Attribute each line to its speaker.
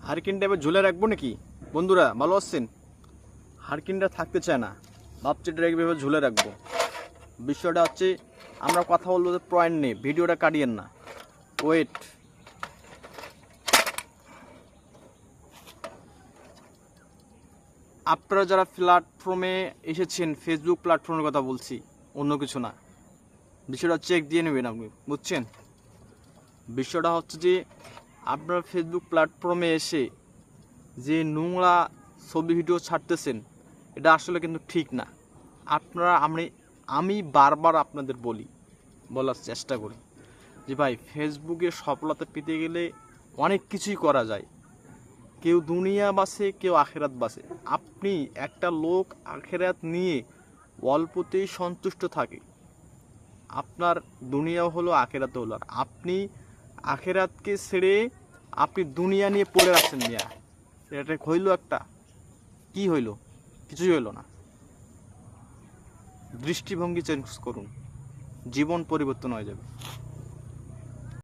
Speaker 1: হারকিনটা এবার ঝুলে রাখবো নাকি? বন্ধুরা ভালো আছেন? হারকিনটা থাকতে চায় না, ভাবছি এটা এইভাবে ঝুলে রাখবো। বিষয়টা হচ্ছে আমরা কথা বলবো, পয়েন্ট নেই, ভিডিওটা কাটিয়েন না, ওয়েট। আপনারা যারা প্ল্যাটফর্মে এসেছেন, ফেসবুক প্ল্যাটফর্মের কথা বলছি, অন্য কিছু না। বিষয়টা চেক দিয়ে নেবেন আপনি, বুঝছেন? বিষয়টা হচ্ছে যে আপনারা ফেসবুক প্ল্যাটফর্মে এসে যে নোংরা ছবি ভিডিও ছাড়তেছেন, এটা আসলে কিন্তু ঠিক না। আপনারা আমি বারবার আপনাদের বলার চেষ্টা করি যে ভাই, ফেসবুকে সফলতা পেতে গেলে অনেক কিছুই করা যায়। কেউ দুনিয়া বাসে, কেউ আখেরাত বাসে। আপনি একটা লোক আখেরাত নিয়ে অল্পতেই সন্তুষ্ট থাকে, আপনার দুনিয়াও হলো আখেরাতও হলো। আর আপনি আখেরাতকে ছেড়ে আপনি দুনিয়া নিয়ে পড়ে আছেন মিয়া, এটা হইল একটা? কি হইল? কিছুই হইল না। দৃষ্টিভঙ্গি চেঞ্জ করুন, জীবন পরিবর্তন হয়ে যাবে।